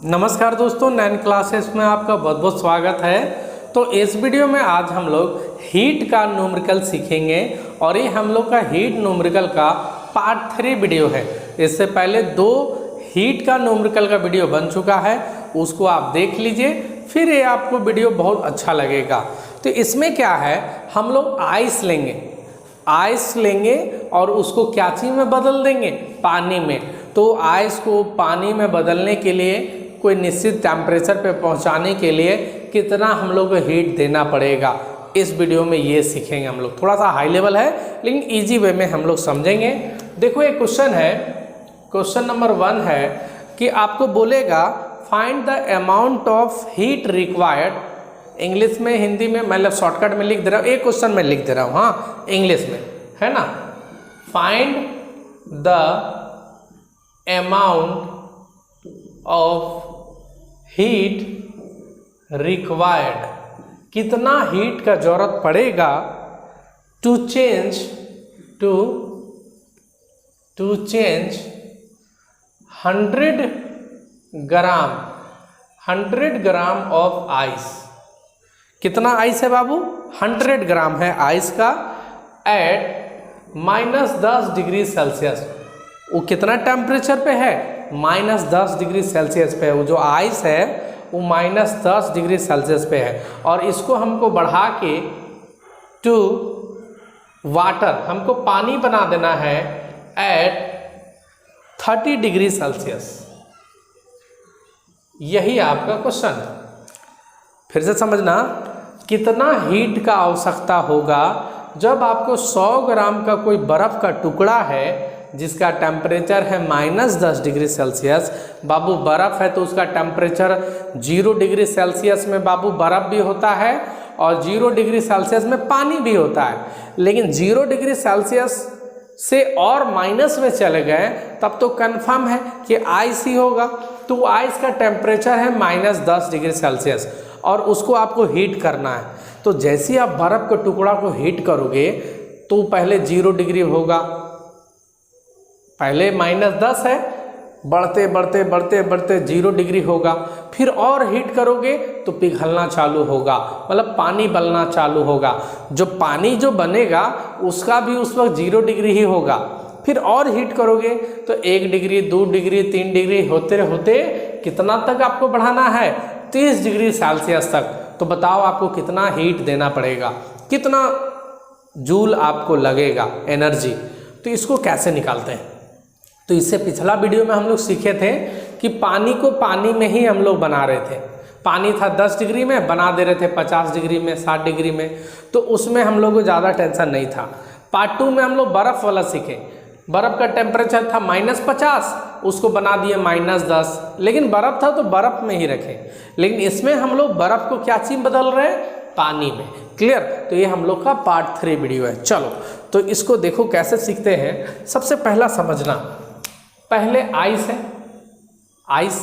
नमस्कार दोस्तों, 9 क्लासेस में आपका बहुत बहुत स्वागत है। तो इस वीडियो में आज हम लोग हीट का न्यूमेरिकल सीखेंगे और ये हम लोग का हीट न्यूमेरिकल का पार्ट 3 वीडियो है। इससे पहले 2 हीट का न्यूमेरिकल का वीडियो बन चुका है, उसको आप देख लीजिए, फिर ये आपको वीडियो बहुत अच्छा लगेगा। तो इसमें क्या है, हम लोग आइस लेंगे और उसको क्या चीज़ में बदल देंगे, पानी में। तो आइस को पानी में बदलने के लिए कोई निश्चित टेम्परेचर पे पहुंचाने के लिए कितना हम लोग को हीट देना पड़ेगा, इस वीडियो में ये सीखेंगे हम लोग। थोड़ा सा हाई लेवल है लेकिन इजी वे में हम लोग समझेंगे। देखो एक क्वेश्चन है, क्वेश्चन नंबर 1 है कि आपको बोलेगा find the amount of heat required. English में, हिंदी में, मतलब शॉर्टकट में लिख दे रहा हूँ, एक क्वेश्चन में लिख दे रहा हूँ, हाँ इंग्लिश में है ना। Find the amount of heat required, कितना हीट का जरूरत पड़ेगा to change 100 gram of ice. कितना आइस है बाबू, 100 ग्राम है आइस का एट -10 डिग्री सेल्सियस। वो कितना टेम्परेचर पे है, -10 डिग्री सेल्सियस पे है। वो जो आइस है वो -10 डिग्री सेल्सियस पे है और इसको हमको बढ़ा के टू वाटर, हमको पानी बना देना है एट 30 डिग्री सेल्सियस। यही आपका क्वेश्चन है। फिर से समझना, कितना हीट का आवश्यकता होगा जब आपको 100 ग्राम का कोई बर्फ़ का टुकड़ा है जिसका टेम्परेचर है -10 डिग्री सेल्सियस। बाबू बर्फ़ है तो उसका टेम्परेचर 0 डिग्री सेल्सियस में बाबू बर्फ़ भी होता है और 0 डिग्री सेल्सियस में पानी भी होता है। लेकिन 0 डिग्री सेल्सियस से और माइनस में चले गए तब तो कंफर्म है कि आइस ही होगा। तो आइस का टेम्परेचर है -10 डिग्री सेल्सियस और उसको आपको हीट करना है। तो जैसे ही आप बर्फ़ के टुकड़ा को हीट करोगे तो पहले 0 डिग्री होगा, पहले -10 है, बढ़ते बढ़ते बढ़ते बढ़ते 0 डिग्री होगा, फिर और हीट करोगे तो पिघलना चालू होगा, मतलब पानी बनना चालू होगा। जो पानी जो बनेगा उसका भी उस वक्त 0 डिग्री ही होगा। फिर और हीट करोगे तो 1 डिग्री 2 डिग्री 3 डिग्री होते होते कितना तक आपको बढ़ाना है, 30 डिग्री सेल्सियस तक। तो बताओ आपको कितना हीट देना पड़ेगा, कितना जूल आपको लगेगा एनर्जी। तो इसको कैसे निकालते हैं, तो इससे पिछला वीडियो में हम लोग सीखे थे कि पानी को पानी में ही हम लोग बना रहे थे। पानी था 10 डिग्री में, बना दे रहे थे 50 डिग्री में, 60 डिग्री में, तो उसमें हम लोग को ज़्यादा टेंशन नहीं था। पार्ट 2 में हम लोग बर्फ़ वाला सीखे। बर्फ़ का टेम्परेचर था -50, उसको बना दिए -10, लेकिन बर्फ़ था तो बर्फ़ में ही रखे। लेकिन इसमें हम लोग बर्फ़ को क्या चीज़ बदल रहे हैं, पानी में। क्लियर। तो ये हम लोग का पार्ट 3 वीडियो है। चलो तो इसको देखो कैसे सीखते हैं। सबसे पहला समझना, पहले आइस है, आइस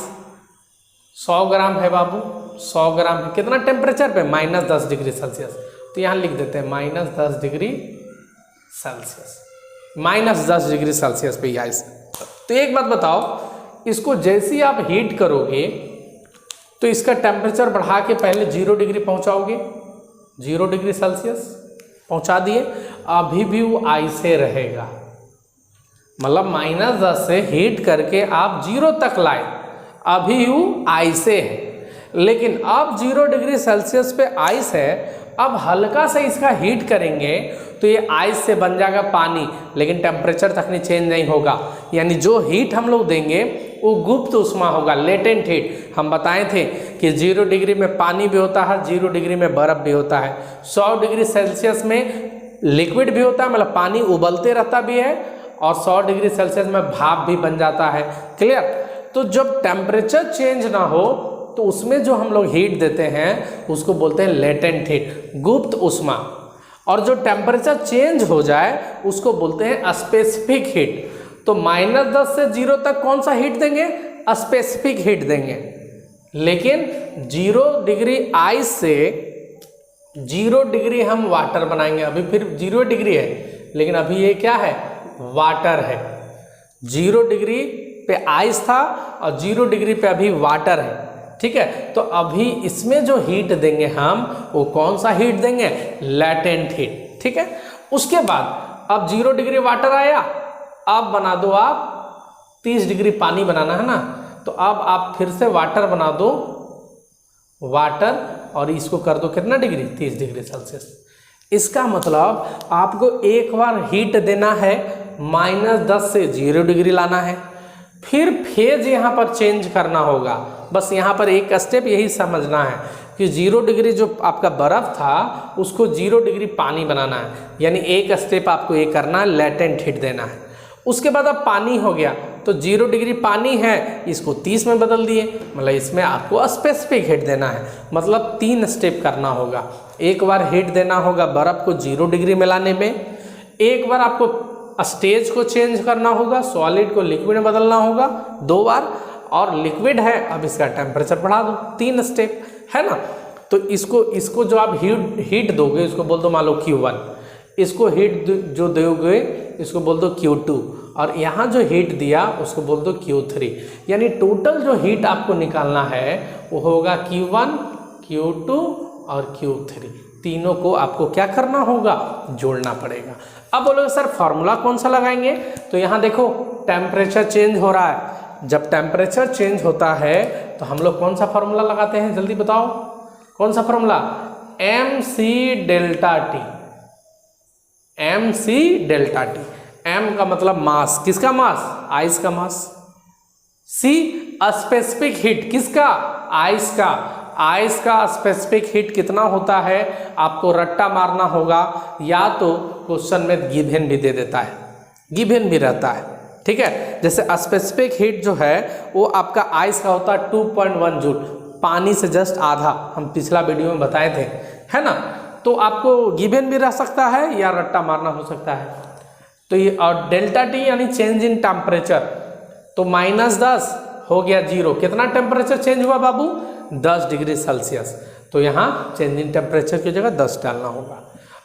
100 ग्राम है बाबू, 100 ग्राम है, कितना टेम्परेचर पे, -10 डिग्री सेल्सियस। तो यहाँ लिख देते हैं -10 डिग्री सेल्सियस, -10 डिग्री सेल्सियस पे आइस। तो एक बात बताओ, इसको जैसे ही आप हीट करोगे तो इसका टेम्परेचर बढ़ा के पहले 0 डिग्री पहुँचाओगे, 0 डिग्री सेल्सियस पहुँचा दिए, अभी भी वो आइसे रहेगा। मतलब -10 से हीट करके आप 0 तक लाए, अभी वो आइसे है। लेकिन अब 0 डिग्री सेल्सियस पे आइस है, अब हल्का से इसका हीट करेंगे तो ये आइस से बन जाएगा पानी, लेकिन टेम्परेचर तक नहीं चेंज नहीं होगा। यानी जो हीट हम लोग देंगे वो गुप्त ऊष्मा होगा, लेटेंट हीट। हम बताए थे कि 0 डिग्री में पानी भी होता है, 0 डिग्री में बर्फ़ भी होता है, 100 डिग्री सेल्सियस में लिक्विड भी होता है, मतलब पानी उबलते रहता भी है, और 100 डिग्री सेल्सियस में भाप भी बन जाता है। क्लियर। तो जब टेम्परेचर चेंज ना हो तो उसमें जो हम लोग हीट देते हैं उसको बोलते हैं लेटेंट हीट, गुप्त ऊष्मा। और जो टेम्परेचर चेंज हो जाए उसको बोलते हैं स्पेसिफिक हीट। तो -10 से 0 तक कौन सा हीट देंगे, स्पेसिफिक हीट देंगे। लेकिन 0 डिग्री आइस से 0 डिग्री हम वाटर बनाएंगे। अभी फिर 0 डिग्री है लेकिन अभी ये क्या है, वाटर है। 0 डिग्री पे आइस था और 0 डिग्री पे अभी वाटर है। ठीक है, तो अभी इसमें जो हीट देंगे हम, वो कौन सा हीट देंगे? Latent heat. ठीक है, उसके बाद अब 0 डिग्री वाटर आया, अब बना दो आप 30 डिग्री पानी बनाना है ना, तो अब आप फिर से वाटर बना दो, वाटर, और इसको कर दो कितना डिग्री? 30 degree Celsius. इसका मतलब आपको एक बार हीट देना है, -10 से 0 डिग्री लाना है, फिर फेज यहाँ पर चेंज करना होगा। बस यहाँ पर एक स्टेप यही समझना है कि 0 डिग्री जो आपका बर्फ़ था उसको 0 डिग्री पानी बनाना है, यानी एक स्टेप आपको ये करना है, लैटेंट हीट देना है। उसके बाद अब पानी हो गया, तो 0 डिग्री पानी है, इसको 30 में बदल दिए, मतलब इसमें आपको स्पेसिफिक हीट देना है, मतलब 3 स्टेप करना होगा। एक बार हीट देना होगा बर्फ़ को 0 डिग्री में लाने में, एक बार आपको स्टेज को चेंज करना होगा, सॉलिड को लिक्विड में बदलना होगा 2 बार, और लिक्विड है अब इसका टेम्परेचर बढ़ा दो, 3 स्टेप है ना। तो इसको जो आप हीट दोगे इसको बोल दो मान लो Q1, इसको हीट जो दोगे इसको बोल दो Q2, और यहाँ जो हीट दिया उसको बोल दो Q3। यानी टोटल जो हीट आपको निकालना है वो होगा Q1, Q2 और Q3। तीनों को आपको क्या करना होगा? जोड़ना पड़ेगा। अब बोलोगे सर फॉर्मूला कौन सा लगाएंगे? तो यहाँ देखो टेम्परेचर चेंज हो रहा है, जब टेम्परेचर चेंज होता है तो हम लोग कौन सा फॉर्मूला लगाते हैं? जल्दी बताओ कौन सा formula? mc delta T. mc delta T, m का मतलब मास, किसका मास? आइस का मास। c स्पेसिफिक हीट, किसका? आइस का। आइस का स्पेसिफिक हीट कितना होता है आपको रट्टा मारना होगा, या तो क्वेश्चन में गिवन भी दे देता है, गिवन भी रहता है। ठीक है, जैसे स्पेसिफिक हीट जो है वो आपका आइस का होता है 2.1 जूल, पानी से जस्ट आधा, हम पिछला वीडियो में बताए थे, है ना। तो आपको गिवन भी रह सकता है या रट्टा मारना हो सकता है। तो ये, और डेल्टा टी यानी चेंज इन टेम्परेचर, तो -10 हो गया 0, कितना टेम्परेचर चेंज हुआ बाबू? 10 डिग्री सेल्सियस। तो यहाँ चेंज इन टेम्परेचर की जगह 10 डालना होगा।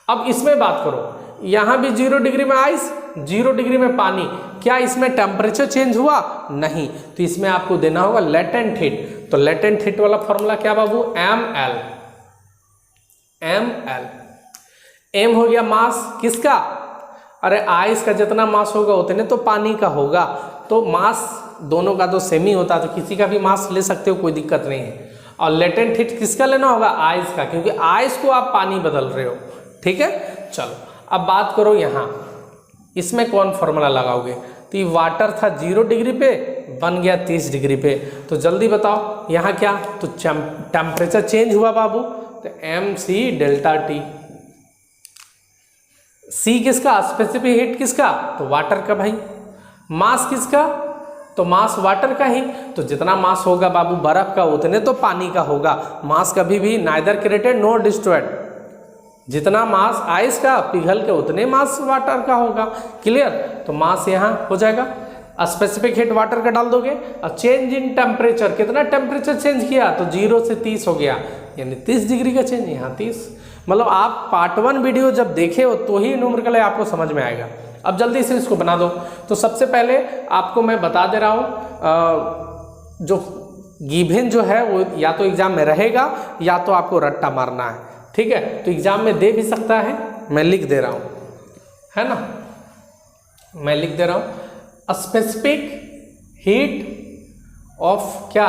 अब इसमें बात करो, यहाँ भी 0 डिग्री में आइस, 0 डिग्री में पानी, क्या इसमें टेम्परेचर चेंज हुआ? नहीं, तो इसमें आपको देना होगा लेटेंट हीट। तो लेटेंट हीट वाला फॉर्मूला क्या बाबू? ml। m हो गया मास, किसका? अरे आइस का जितना मास होगा उतने तो पानी का होगा, तो मास दोनों का तो सेम ही होता है, तो किसी का भी मास ले सकते हो, कोई दिक्कत नहीं है। और लेटेंट हीट किसका लेना होगा? आइस का, क्योंकि आइस को आप पानी बदल रहे हो। ठीक है, चलो अब बात करो यहाँ, इसमें कौन फॉर्मूला लगाओगे? तो ये वाटर था 0 डिग्री पे, बन गया 30 डिग्री पे, तो जल्दी बताओ यहाँ क्या? तो टेम्परेचर चेंज हुआ बाबू, तो mc डेल्टा टी। c किसका? स्पेसिफिक हीट किसका? तो वाटर का भाई। मास किसका? तो मास वाटर का ही, तो जितना मास होगा बाबू बर्फ का उतने तो पानी का होगा। मास कभी भी नाइदर क्रिएटेड नॉर डिस्ट्रॉयड, जितना मास आइस का पिघल के उतने मास वाटर का होगा। क्लियर? तो मास यहाँ हो जाएगा, स्पेसिफिक हीट वाटर का डाल दोगे, और चेंज इन टेम्परेचर, कितना टेम्परेचर चेंज किया? तो 0 से 30 हो गया, यानी 30 डिग्री का चेंज, यहाँ 30। मतलब आप पार्ट 1 वीडियो जब देखे हो तो ही न्यूमेरिकल आपको समझ में आएगा। अब जल्दी से इसको बना दो। तो सबसे पहले आपको मैं बता दे रहा हूँ, जो गिवन जो है वो या तो एग्जाम में रहेगा या तो आपको रट्टा मारना है। ठीक है, तो एग्जाम में दे भी सकता है, मैं लिख दे रहा हूँ, है ना, मैं लिख दे रहा हूँ स्पेसिफिक हीट ऑफ क्या?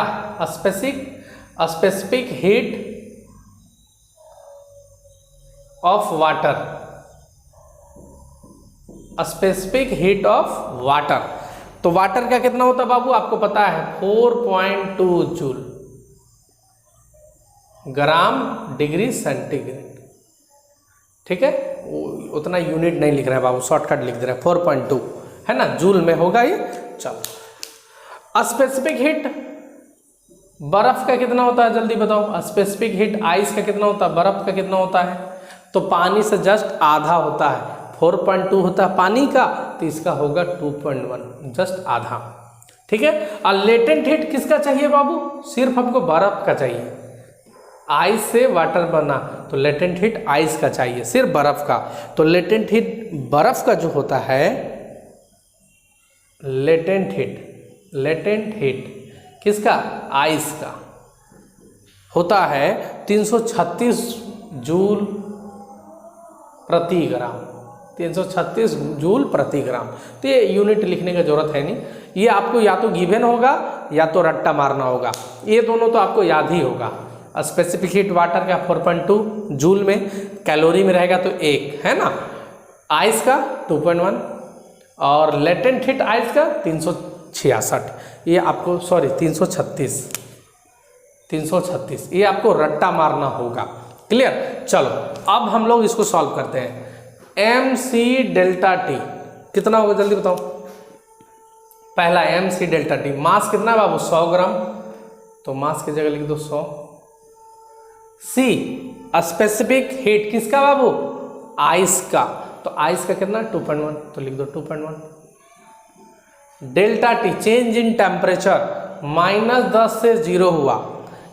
Specific heat of water, specific heat of water. तो वाटर का कितना होता है बाबू? आपको पता है 4.2 जूल ग्राम डिग्री सेंटीग्रेड। ठीक है, उतना यूनिट नहीं लिख रहा है बाबू, शॉर्टकट लिख दे रहा है 4.2, है ना, जूल में होगा ये। चलो, स्पेसिफिक हीट बर्फ का कितना होता है? जल्दी बताओ। स्पेसिफिक हीट आइस का कितना होता है? बर्फ का कितना होता है? तो पानी से जस्ट आधा होता है, 4.2 होता है पानी का, तो इसका होगा 2.1, जस्ट आधा। ठीक है, और लेटेंट हीट किसका चाहिए बाबू? सिर्फ हमको बर्फ का चाहिए, आइस से वाटर बना, तो लेटेंट हीट आइस का चाहिए, सिर्फ बर्फ का। तो लेटेंट हीट बर्फ का जो होता है, लेटेंट लेटेंट हीट किसका, आइस का, होता है 336 जूल प्रति ग्राम, 336 जूल प्रति ग्राम। तो ये यूनिट लिखने की जरूरत है नहीं, ये आपको या तो गिवन होगा या तो रट्टा मारना होगा, ये दोनों तो आपको याद ही होगा। स्पेसिफिक हीट वाटर का 4.2 जूल में, कैलोरी में रहेगा तो 1 है ना, आइस का 2.1 और लेटेंट हीट आइस का 366, ये आपको सॉरी 336, ये आपको रट्टा मारना होगा। क्लियर। चलो अब हम लोग इसको सॉल्व करते हैं। mc डेल्टा टी कितना होगा जल्दी बताओ। पहला mc डेल्टा टी, मास कितना है बाबू 100 ग्राम, तो मास की जगह लिख दो 100। c स्पेसिफिक हीट किसका बाबू, आइस का, तो आइस का कितना 2.1, तो लिख दो 2.1। Delta T change in temperature -10 से 0 हुआ।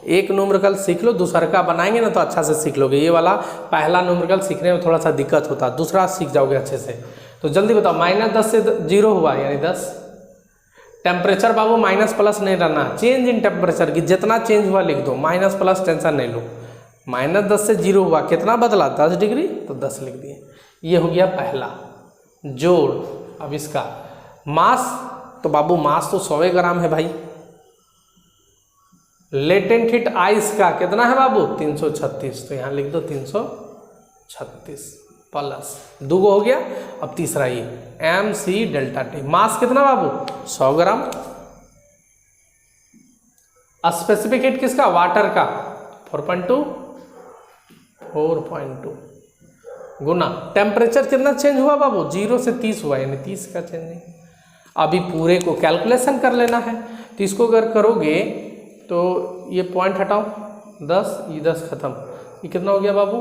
एक न्यूमेरिकल सीख लो, दूसरा का बनाएंगे ना तो अच्छा से सीख लोगे। ये वाला पहला न्यूमेरिकल सीखने में थोड़ा सा दिक्कत होता है, दूसरा सीख जाओगे अच्छे से। तो जल्दी बताओ, -10 से 0 हुआ यानी 10। टेम्परेचर बाबू माइनस प्लस नहीं रहना, चेंज इन टेम्परेचर की जितना चेंज हुआ लिख दो, माइनस प्लस टेंशन नहीं लो। -10 से 0 हुआ, कितना बदला 10 डिग्री, तो 10 लिख दिए। ये हो गया पहला जोड़। अब इसका मास, तो बाबू मास तो 100 ग्राम है भाई। लेटेंट हीट आइस का कितना है बाबू 336, तो यहाँ लिख दो 336 प्लस 2 हो गया। अब तीसरा ये mc डेल्टा टी, मास कितना बाबू 100 ग्राम। स्पेसिफिक हीट किसका, वाटर का 4.2 गुना टेम्परेचर कितना चेंज हुआ बाबू 0 से 30 हुआ, यानी 30 का चेंज नहीं। अभी पूरे को कैलकुलेशन कर लेना है, तो इसको अगर करोगे तो ये पॉइंट हटाओ 10, ये 10 खत्म, ये कितना हो गया बाबू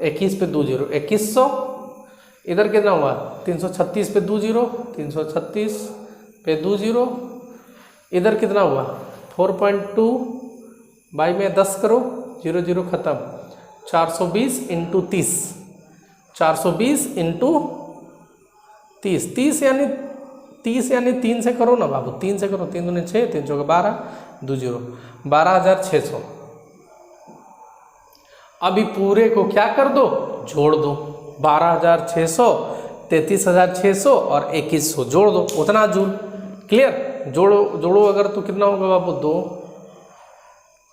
21 पे 2 0, 2100। इधर कितना हुआ 336 पे 2 0, 336 पे 2 0। इधर कितना हुआ 4.2 बाई में 10 करो, 0 0 खत्म, 420 इंटू 30, 420 इंटू 30, 30 यानी 3 से करो ना बाबू, 3 से करो, 3 दूनी 6, 3 चौके 12, 2 0, 12,600। अभी पूरे को क्या कर दो, जोड़ दो, 12,600, 33,600 और 2100 जोड़ दो, उतना जूल। क्लियर। जोड़ो अगर तो कितना होगा बाबू 2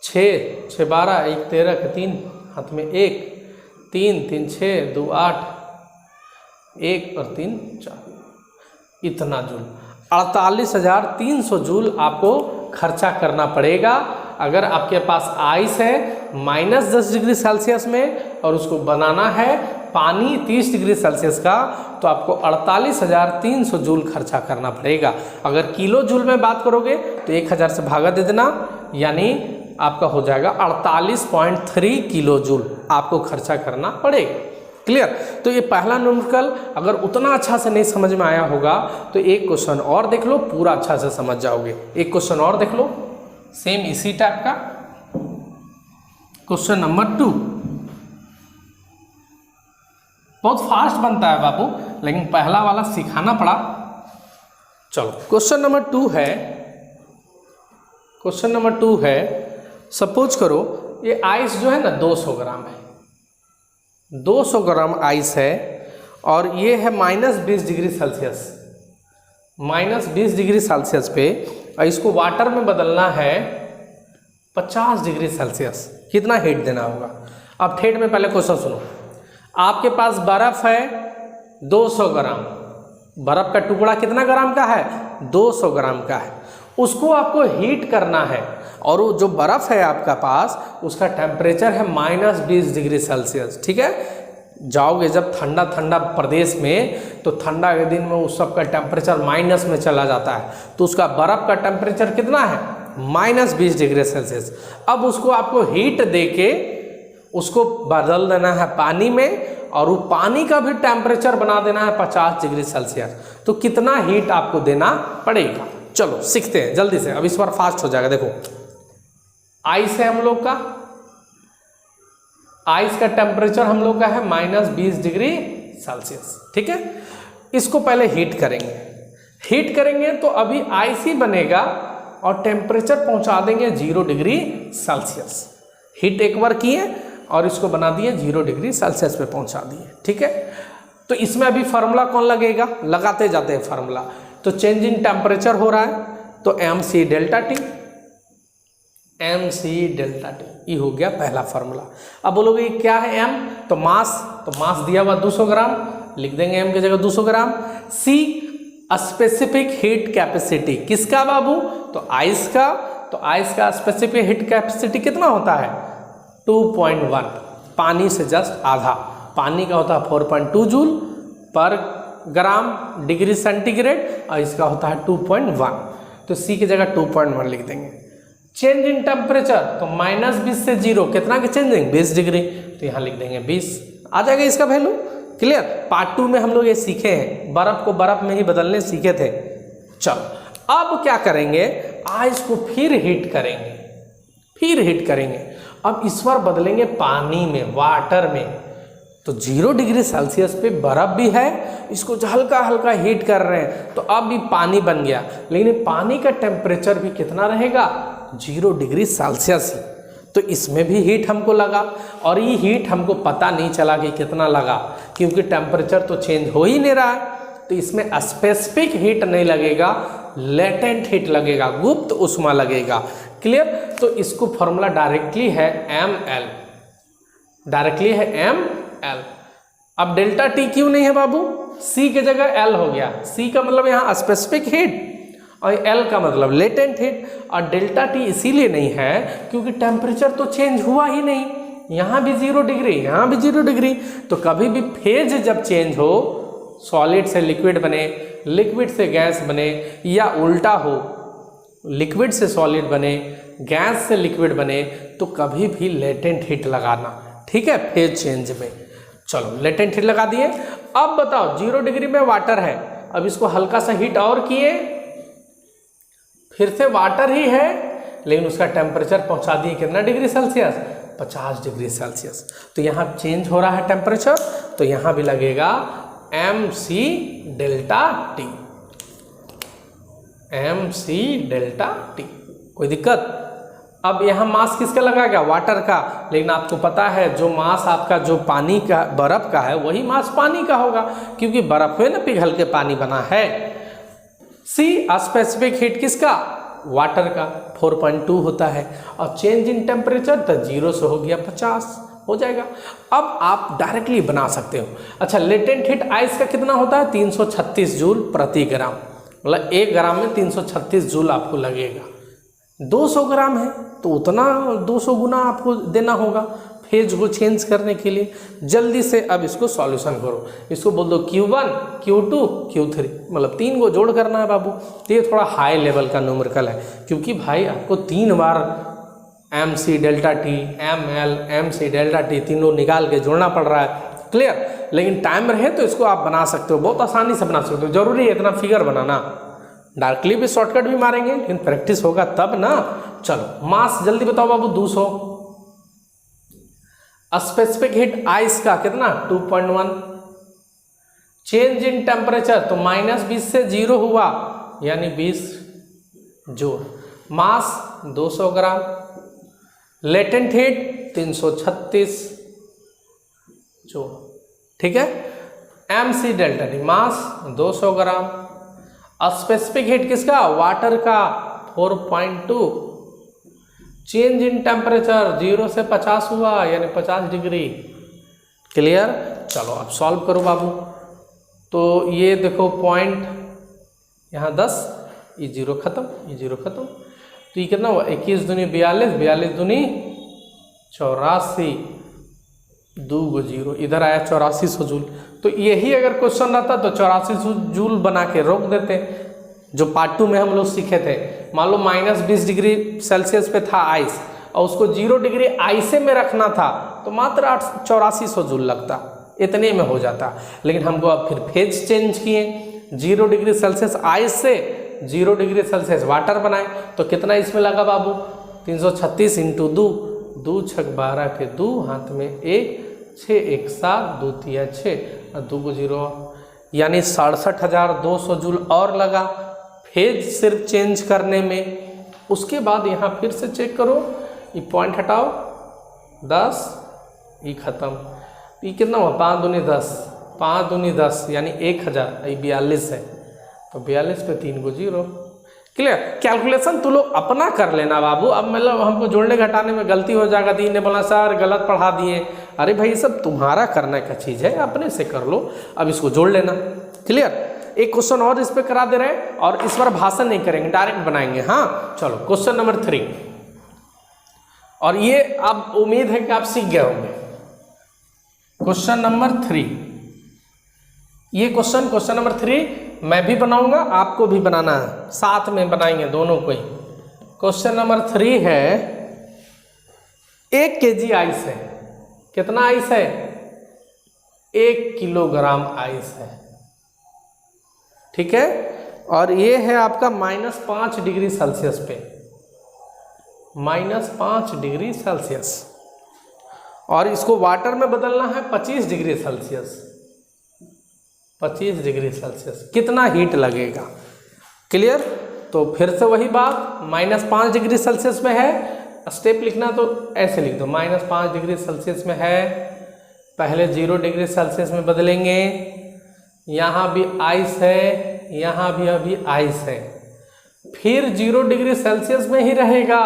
6 6 12 1 13 के 3 हाथ में 1 3 3 6 2 8 1 और 3 4, इतना जूल 48,300 जूल आपको खर्चा करना पड़ेगा। अगर आपके पास आइस है -10 डिग्री सेल्सियस में और उसको बनाना है पानी 30 डिग्री सेल्सियस का, तो आपको 48,300 जूल खर्चा करना पड़ेगा। अगर किलो जूल में बात करोगे तो 1000 से भागा दे देना, यानी आपका हो जाएगा 48.3 किलो जूल आपको खर्चा करना पड़ेगा। क्लियर। तो ये पहला न्यूमेरिकल अगर उतना अच्छा से नहीं समझ में आया होगा तो एक क्वेश्चन और देख लो, पूरा अच्छा से समझ जाओगे। एक क्वेश्चन और देख लो, सेम इसी टाइप का, क्वेश्चन नंबर 2। बहुत फास्ट बनता है बाबू, लेकिन पहला वाला सिखाना पड़ा। चलो क्वेश्चन नंबर 2 है, क्वेश्चन नंबर 2 है, सपोज करो ये आइस जो है ना 200 ग्राम है, 200 ग्राम आइस है और ये है -20 डिग्री सेल्सियस, -20 डिग्री सेल्सियस पे, और इसको वाटर में बदलना है 50 डिग्री सेल्सियस। कितना हीट देना होगा। अब ठेठ में पहले क्वेश्चन सुनो, आपके पास बर्फ है 200 ग्राम, बर्फ का टुकड़ा कितना ग्राम का है 200 ग्राम का है, उसको आपको हीट करना है, और वो जो बर्फ़ है आपका पास उसका टेम्परेचर है -20 डिग्री सेल्सियस। ठीक है। जाओगे जब ठंडा ठंडा प्रदेश में, तो ठंडा के दिन में उस सब का टेम्परेचर माइनस में चला जाता है, तो उसका बर्फ़ का टेम्परेचर कितना है -20 डिग्री सेल्सियस। अब उसको आपको हीट देके उसको बदल देना है पानी में, और वो पानी का भी टेम्परेचर बना देना है 50 डिग्री सेल्सियस। तो कितना हीट आपको देना पड़ेगा। चलो सीखते हैं जल्दी से, अब इस बार फास्ट हो जाएगा। देखो आइस है हम लोग का, आइस का टेम्परेचर हम लोग का है -20 डिग्री सेल्सियस। ठीक है। इसको पहले हीट करेंगे, हीट करेंगे तो अभी आइस ही बनेगा और टेम्परेचर पहुंचा देंगे 0 डिग्री सेल्सियस। हीट एक बार किए और इसको बना दिए 0 डिग्री सेल्सियस पे पहुंचा दिए, ठीक है। तो इसमें अभी फार्मूला कौन लगेगा, लगाते जाते हैं फार्मूला। तो चेंज इन टेम्परेचर हो रहा है तो mc delta T, mc delta T, ये हो गया पहला फार्मूला। अब बोलोगे क्या है m, तो मास दिया हुआ 200 ग्राम, लिख देंगे m की जगह 200 ग्राम। c स्पेसिफिक हीट कैपेसिटी, किसका बाबू, तो आइस का। तो आइस का स्पेसिफिक हीट कैपेसिटी कितना होता है 2.1, पानी से जस्ट आधा। पानी का होता है 4.2 जूल पर ग्राम डिग्री सेंटीग्रेड और इसका होता है 2.1, तो सी की जगह 2.1 लिख देंगे। चेंज इन टेम्परेचर तो -20 से 0, कितना के चेंजिंग 20 डिग्री, तो यहाँ लिख देंगे 20, आ जाएगा इसका वैल्यू। क्लियर। पार्ट 2 में हम लोग ये सीखे हैं, बर्फ को बर्फ में ही बदलने सीखे थे। चलो अब क्या करेंगे, आइस को फिर हीट करेंगे, अब इस बार बदलेंगे पानी में, वाटर में। तो 0 डिग्री सेल्सियस पे बर्फ भी है, इसको हल्का हल्का हीट कर रहे हैं, तो अब भी पानी बन गया, लेकिन पानी का टेम्परेचर भी कितना रहेगा 0 डिग्री सेल्सियस ही। तो इसमें भी हीट हमको लगा, और ये हीट हमको पता नहीं चला कि कितना लगा, क्योंकि टेम्परेचर तो चेंज हो ही नहीं रहा है। तो इसमें स्पेसिफिक हीट नहीं लगेगा, लेटेंट हीट लगेगा, गुप्त उष्मा लगेगा। क्लियर। तो इसको फॉर्मूला डायरेक्टली है ml, अब डेल्टा टी क्यों नहीं है बाबू, C की जगह L हो गया। C का मतलब यहाँ स्पेसिफिक हीट और L का मतलब लेटेंट हीट, और डेल्टा टी इसीलिए नहीं है क्योंकि टेम्परेचर तो चेंज हुआ ही नहीं, यहाँ भी 0 डिग्री, यहाँ भी 0 डिग्री। तो कभी भी फेज जब चेंज हो, सॉलिड से लिक्विड बने, लिक्विड से गैस बने, या उल्टा हो, लिक्विड से सॉलिड बने, गैस से लिक्विड बने, तो कभी भी लेटेंट हीट लगाना, ठीक है, फेज चेंज में। चलो लेटेंट हीट लगा दिए। अब बताओ 0 डिग्री में वाटर है, अब इसको हल्का सा हीट और किए, फिर से वाटर ही है, लेकिन उसका टेम्परेचर पहुंचा दिए कितना डिग्री सेल्सियस 50 डिग्री सेल्सियस। तो यहाँ चेंज हो रहा है टेम्परेचर, तो यहाँ भी लगेगा mc delta T, mc delta T. कोई दिक्कत। अब यहाँ मास किसका लगाएगा, वाटर का, लेकिन आपको पता है जो मास आपका जो पानी का बर्फ का है वही मास पानी का होगा, क्योंकि बर्फ में ना पिघल के पानी बना है। सी स्पेसिफिक हीट किसका, वाटर का, 4.2 होता है, और चेंज इन टेम्परेचर तो 0 से हो गया 50 हो जाएगा। अब आप डायरेक्टली बना सकते हो। अच्छा, लेटेंट हीट आइस का कितना होता है 336 जूल प्रति ग्राम, मतलब 1 ग्राम में 336 जूल आपको लगेगा। 200 ग्राम है तो उतना 200 गुना आपको देना होगा फेज को चेंज करने के लिए। जल्दी से अब इसको सॉल्यूशन करो, इसको बोल दो Q1 Q2 Q3, मतलब 3 को जोड़ करना है बाबू। तो ये थोड़ा हाई लेवल का न्यूमेरिकल है, क्योंकि भाई आपको 3 बार mc delta T, ml, mc delta T तीनों निकाल के जोड़ना पड़ रहा है। क्लियर। लेकिन टाइम रहे तो इसको आप बना सकते हो, बहुत आसानी से बना सकते हो। जरूरी है इतना फिगर बनाना, डायरेक्टली भी शॉर्टकट भी मारेंगे, लेकिन प्रैक्टिस होगा तब ना। चलो मास जल्दी बताओ बाबू 200। स्पेसिफिक हीट आइस का कितना 2.1। चेंज इन टेम्परेचर तो -20 से 0 हुआ, यानी 20 जूल। मास 200 ग्राम, लेटेंट हीट 336 जूल, ठीक है। mc डेल्टा टी, मास 200 ग्राम, स्पेसिफिक हीट किसका, वाटर का 4.2। चेंज इन टेम्परेचर 0 से 50 हुआ, यानी 50 डिग्री। क्लियर। चलो अब सॉल्व करो बाबू। तो ये देखो पॉइंट यहाँ 10, ये 0 खत्म, ये 0 खत्म, तो ये कितना हुआ 21 दूनी 42, 42 दूनी 84, 2 गो 0, इधर आया 8400 जूल। तो यही अगर क्वेश्चन रहता तो 8400 जूल बना के रोक देते, जो पार्ट 2 में हम लोग सीखे थे। मान लो -20 डिग्री सेल्सियस पे था आइस, और उसको 0 डिग्री आइसे में रखना था, तो मात्र 8400 जूल लगता, इतने में हो जाता। लेकिन हमको अब फिर फेज चेंज किए, 0 डिग्री सेल्सियस आइस से 0 डिग्री सेल्सियस वाटर बनाए, तो कितना इसमें लगा बाबू 336 × 2, 2 छक 12 के 2, हाथ में 1, 6 1 7, 2 3 6, और 2 को 0, यानी 67,200 जूल और लगा फेज सिर्फ चेंज करने में। उसके बाद यहाँ फिर से चेक करो, ये पॉइंट हटाओ 10, ये खत्म, ये कितना हुआ 5 दूनी 10, 5 दूनी 10 यानी 1000, ये 42 है, तो 42 पे 3 को 0। क्लियर? कैलकुलेशन तो लोग अपना कर लेना बाबू, अब मतलब हमको जोड़ने घटाने में गलती हो जाएगा, दी ने बोला सर गलत पढ़ा दिए, अरे भाई ये सब तुम्हारा करने का चीज़ है, अपने से कर लो, अब इसको जोड़ लेना। क्लियर? एक क्वेश्चन और इस पे करा दे रहे हैं, और इस बार भाषण नहीं करेंगे, डायरेक्ट बनाएंगे। हाँ चलो क्वेश्चन नंबर 3, और ये अब उम्मीद है कि आप सीख गए होंगे। क्वेश्चन नंबर 3, ये क्वेश्चन नंबर 3 मैं भी बनाऊंगा, आपको भी बनाना है, साथ में बनाएंगे दोनों को ही। क्वेश्चन नंबर 3 है 1 kg आइस है, कितना आइस है? 1 किलोग्राम आइस है, ठीक है, और ये है आपका -5 डिग्री सेल्सियस पे, -5 डिग्री सेल्सियस, और इसको वाटर में बदलना है 25 डिग्री सेल्सियस, 25 डिग्री सेल्सियस, कितना हीट लगेगा? क्लियर? तो फिर से वही बात, -5 डिग्री सेल्सियस में है, स्टेप लिखना तो ऐसे लिख दो, -5 डिग्री सेल्सियस में है, पहले 0 डिग्री सेल्सियस में बदलेंगे, यहाँ भी आइस है, यहाँ भी अभी आइस है, फिर 0 डिग्री सेल्सियस में ही रहेगा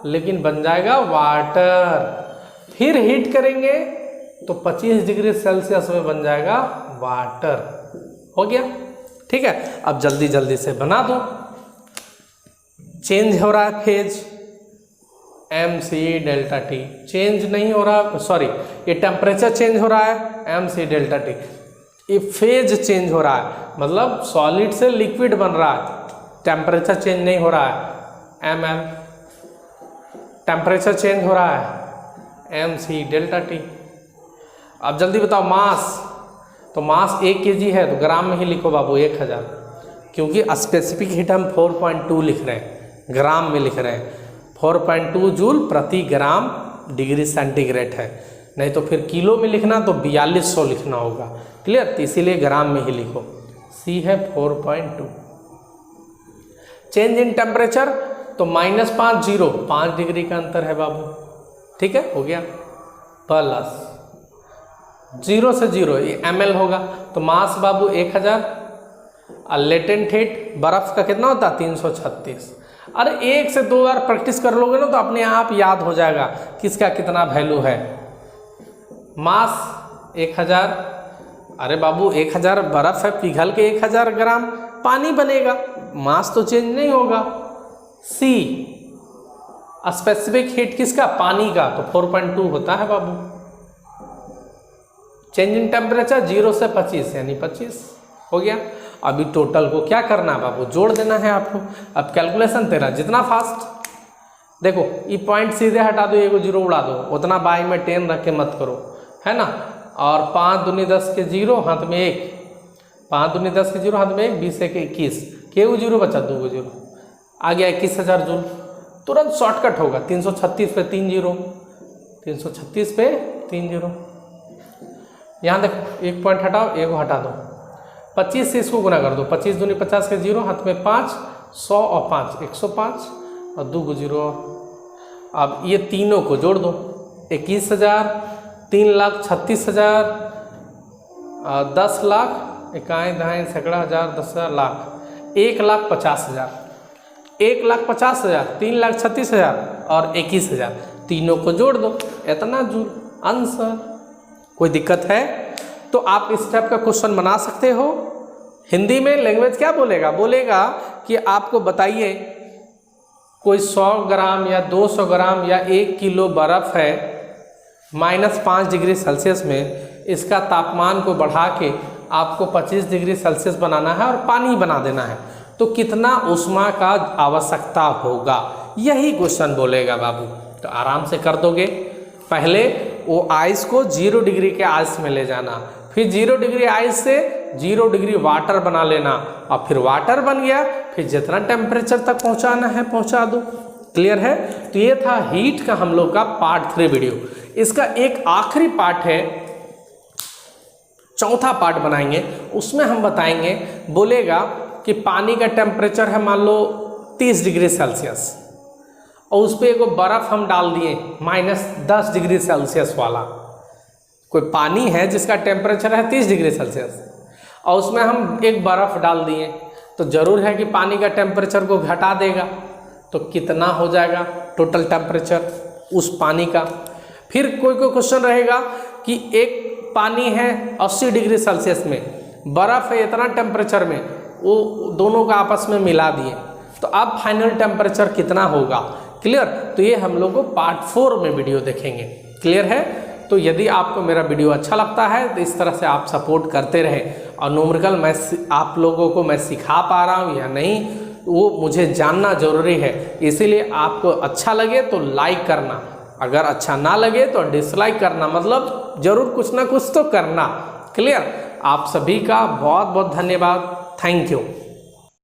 लेकिन बन जाएगा वाटर, फिर हीट करेंगे तो 25 डिग्री सेल्सियस में बन जाएगा वाटर। हो गया? ठीक है, अब जल्दी जल्दी से बना दो। चेंज हो रहा है phase, mc delta T, change नहीं हो रहा, सॉरी ये टेम्परेचर चेंज हो रहा है mc डेल्टा टी, ये फेज चेंज हो रहा है, मतलब सॉलिड से लिक्विड बन रहा है, टेम्परेचर चेंज नहीं हो रहा है, ml, टेम्परेचर चेंज हो रहा है mc डेल्टा टी। अब जल्दी बताओ मास, तो मास 1 kg है तो ग्राम में ही लिखो बाबू 1000, क्योंकि स्पेसिफिक हीट हम 4.2 लिख रहे हैं, ग्राम में लिख रहे हैं, 4.2 जूल प्रति ग्राम डिग्री सेंटीग्रेड है, नहीं तो फिर किलो में लिखना तो 4200 लिखना होगा। क्लियर? तो इसीलिए ग्राम में ही लिखो, C है 4.2। चेंज इन टेम्परेचर तो -5 डिग्री का अंतर है बाबू, ठीक है, हो गया, प्लस 0 से 0 ये ml होगा, तो मास बाबू 1000, और लेटेंट हीट बर्फ का कितना होता है 336। अरे 1 से 2 बार प्रैक्टिस कर लोगे ना तो अपने आप याद हो जाएगा किसका कितना वैल्यू है। मास 1000, अरे बाबू 1000 बर्फ है, पिघल के 1000 ग्राम पानी बनेगा, मास तो चेंज नहीं होगा। C स्पेसिफिक हीट किसका? पानी का, तो 4.2 होता है बाबू। चेंज इन टेम्परेचर 0 से 25 यानी 25 हो गया। अभी टोटल को क्या करना है बाबू? जोड़ देना है आपको। अब कैलकुलेशन तेरा जितना फास्ट, देखो ये पॉइंट सीधे हटा दो, एक 0 उड़ा दो, उतना बाई में 10 रख के मत करो, है ना। और 5 दूनी 10 के 0 हाथ में 1, 5 दूनी 10 के 0 हाथ में 1, 20 के 21, के 0 बचा 2 0 आ गया 21,000 जूल। तुरंत शॉर्टकट होगा, 336 पे 3 0, 336 पे 3 0। यहाँ देखो एक पॉइंट हटाओ, एक हटा दो, 25 से इसको गुना कर दो, 25 दूनी 50 के 0 हाथ में 5, 100 और 5 105 और 2 0। अब ये तीनों को जोड़ दो, 21,000, 3,36,000, 10 लाख, इकाई दहाई सैकड़ा हज़ार, 10,000 लाख, 1,50,000, 1,50,000, 3,36,000 और 21,000, तीनों को जोड़ दो, इतना जूल आंसर। कोई दिक्कत है तो आप इस टाइप का क्वेश्चन बना सकते हो। हिंदी में लैंग्वेज क्या बोलेगा? बोलेगा कि आपको बताइए कोई 100 ग्राम या 200 ग्राम या 1 किलो बर्फ़ है -5 डिग्री सेल्सियस में, इसका तापमान को बढ़ा के आपको 25 डिग्री सेल्सियस बनाना है और पानी बना देना है, तो कितना ऊष्मा का आवश्यकता होगा, यही क्वेश्चन बोलेगा बाबू। तो आराम से कर दोगे। पहले वो आइस को 0 डिग्री के आइस में ले जाना, फिर 0 डिग्री आइस से 0 डिग्री वाटर बना लेना, और फिर वाटर बन गया, फिर जितना टेम्परेचर तक पहुंचाना है पहुंचा दो। क्लियर है? तो ये था हीट का हम लोग का पार्ट 3 वीडियो। इसका एक आखिरी पार्ट है चौथा पार्ट बनाएंगे, उसमें हम बताएंगे, बोलेगा कि पानी का टेम्परेचर है मान लो 30 डिग्री सेल्सियस और उस पर एक बर्फ़ हम डाल दिए -10 डिग्री सेल्सियस वाला। कोई पानी है जिसका टेम्परेचर है 30 डिग्री सेल्सियस और उसमें हम एक बर्फ़ डाल दिए, तो ज़रूर है कि पानी का टेम्परेचर को घटा देगा। तो कितना हो जाएगा टोटल टेम्परेचर उस पानी का। फिर कोई क्वेश्चन रहेगा कि एक पानी है 80 डिग्री सेल्सियस में, बर्फ़ है इतना टेम्परेचर में, वो दोनों का आपस में मिला दिए, तो अब फाइनल टेम्परेचर कितना होगा। क्लियर? तो ये हम लोग को पार्ट 4 में वीडियो देखेंगे। क्लियर है? तो यदि आपको मेरा वीडियो अच्छा लगता है तो इस तरह से आप सपोर्ट करते रहें, और न्यूमेरिकल मैं आप लोगों को मैं सिखा पा रहा हूँ या नहीं वो मुझे जानना ज़रूरी है। इसीलिए आपको अच्छा लगे तो लाइक करना, अगर अच्छा ना लगे तो डिसलाइक करना, मतलब ज़रूर कुछ ना कुछ तो करना। क्लियर? आप सभी का बहुत बहुत धन्यवाद। Thank you.